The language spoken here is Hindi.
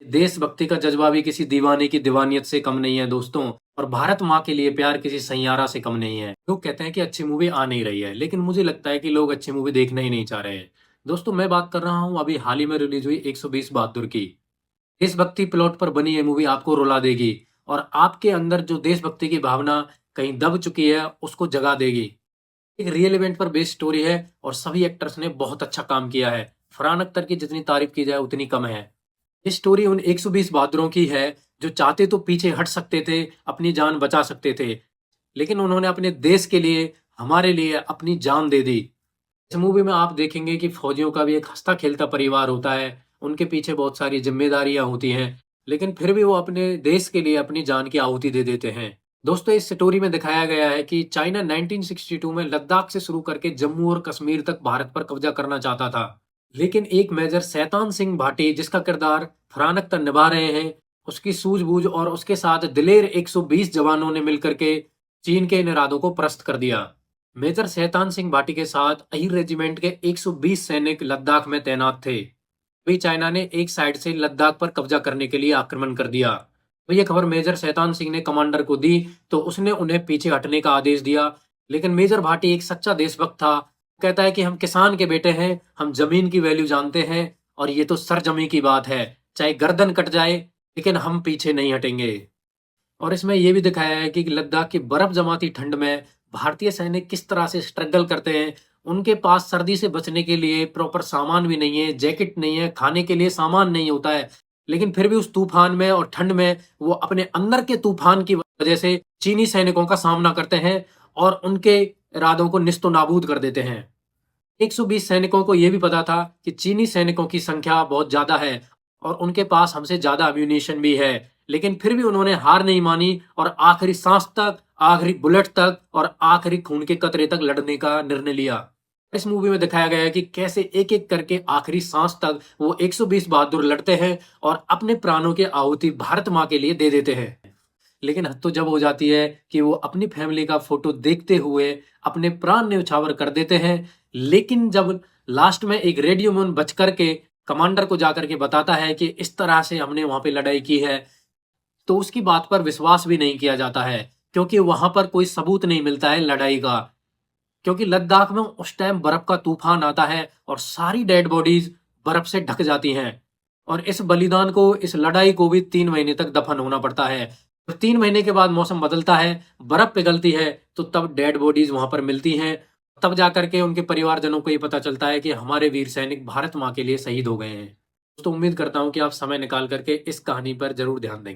देशभक्ति का जज्बा भी किसी दीवाने की दीवानियत से कम नहीं है दोस्तों। और भारत माँ के लिए प्यार किसी सैयारा से कम नहीं है। लोग कहते हैं कि अच्छी मूवी आ नहीं रही है, लेकिन मुझे लगता है कि लोग अच्छी मूवी देखना ही नहीं चाह रहे हैं। दोस्तों, मैं बात कर रहा हूँ अभी हाल ही में रिलीज हुई 120 बहादुर की। देशभक्ति प्लॉट पर बनी ये मूवी आपको रुला देगी और आपके अंदर जो देशभक्ति की भावना कहीं दब चुकी है उसको जगा देगी। एक रियल इवेंट पर बेस्ड स्टोरी है और सभी एक्टर्स ने बहुत अच्छा काम किया है। फरहान अख्तर की जितनी तारीफ की जाए उतनी कम है। ये स्टोरी उन 120 बहादुरों की है जो चाहते तो पीछे हट सकते थे, अपनी जान बचा सकते थे, लेकिन उन्होंने अपने देश के लिए, हमारे लिए अपनी जान दे दी। इस मूवी में आप देखेंगे कि फौजियों का भी एक हंसता खेलता परिवार होता है। उनके पीछे बहुत सारी जिम्मेदारियां होती हैं, लेकिन फिर भी वो अपने देश के लिए अपनी जान की आहुति दे देते हैं। दोस्तों, इस स्टोरी में दिखाया गया है कि चाइना 1962 में लद्दाख से शुरू करके जम्मू और कश्मीर तक भारत पर कब्जा करना चाहता था। लेकिन एक मेजर शैतान सिंह भाटी, जिसका किरदार फरहान अख्तर निभा रहे हैं, उसकी सूझबूझ और उसके साथ दिलेर 120 जवानों ने मिलकर के चीन के इन इरादों को पस्त कर दिया। मेजर शैतान सिंह भाटी के साथ अहीर रेजिमेंट के 120 सैनिक लद्दाख में तैनात थे। भी चाइना ने एक साइड से लद्दाख पर कब्जा करने के लिए आक्रमण कर दिया। तो ये खबर मेजर शैतान सिंह ने कमांडर को दी तो उसने उन्हें पीछे हटने का आदेश दिया। लेकिन मेजर भाटी एक सच्चा देशभक्त था। कहता है कि हम किसान के बेटे हैं, हम जमीन की वैल्यू जानते हैं और ये तो सरजमी की बात है, चाहे गर्दन कट जाए लेकिन हम पीछे नहीं हटेंगे। और इसमें यह भी दिखाया है कि लद्दाख की बर्फ जमाती ठंड में भारतीय सैनिक किस तरह से स्ट्रगल करते हैं। उनके पास सर्दी से बचने के लिए प्रॉपर सामान भी नहीं है, जैकेट नहीं है, खाने के लिए सामान नहीं होता है, लेकिन फिर भी उस तूफान में और ठंड में वो अपने अंदर के तूफान की वजह से चीनी सैनिकों का सामना करते हैं और उनके इरादों को निस्तो नाबूद कर देते हैं। 120 सैनिकों को यह भी पता था कि चीनी सैनिकों की संख्या बहुत ज्यादा है और उनके पास हमसे ज्यादा अम्यूनिशन भी है, लेकिन फिर भी उन्होंने हार नहीं मानी और आखिरी सांस तक, आखिरी बुलेट तक और आखिरी खून के कतरे तक लड़ने का निर्णय लिया। इस मूवी में दिखाया गया है कि कैसे एक एक करके आखिरी सांस तक वो 120 बहादुर लड़ते हैं और अपने प्राणों की आहुति भारत माँ के लिए दे देते हैं। लेकिन हद तो जब हो जाती है कि वो अपनी फैमिली का फोटो देखते हुए अपने प्राण न्यौछावर कर देते हैं। लेकिन जब लास्ट में एक रेडियो में बच करके कमांडर को जाकर के बताता है कि इस तरह से हमने वहां पे लड़ाई की है, तो उसकी बात पर विश्वास भी नहीं किया जाता है, क्योंकि वहां पर कोई सबूत नहीं मिलता है लड़ाई का। क्योंकि लद्दाख में उस टाइम बर्फ का तूफान आता है और सारी डेड बॉडीज बर्फ से ढक जाती हैं और इस बलिदान को, इस लड़ाई को भी 3 महीने तक दफन होना पड़ता है। और 3 महीने के बाद मौसम बदलता है, बर्फ पिघलती है, तो तब डेड बॉडीज वहां पर मिलती हैं। तब जाकर के उनके परिवारजनों को ये पता चलता है कि हमारे वीर सैनिक भारत माँ के लिए शहीद हो गए हैं। दोस्तों, उम्मीद करता हूँ कि आप समय निकाल करके इस कहानी पर जरूर ध्यान देंगे।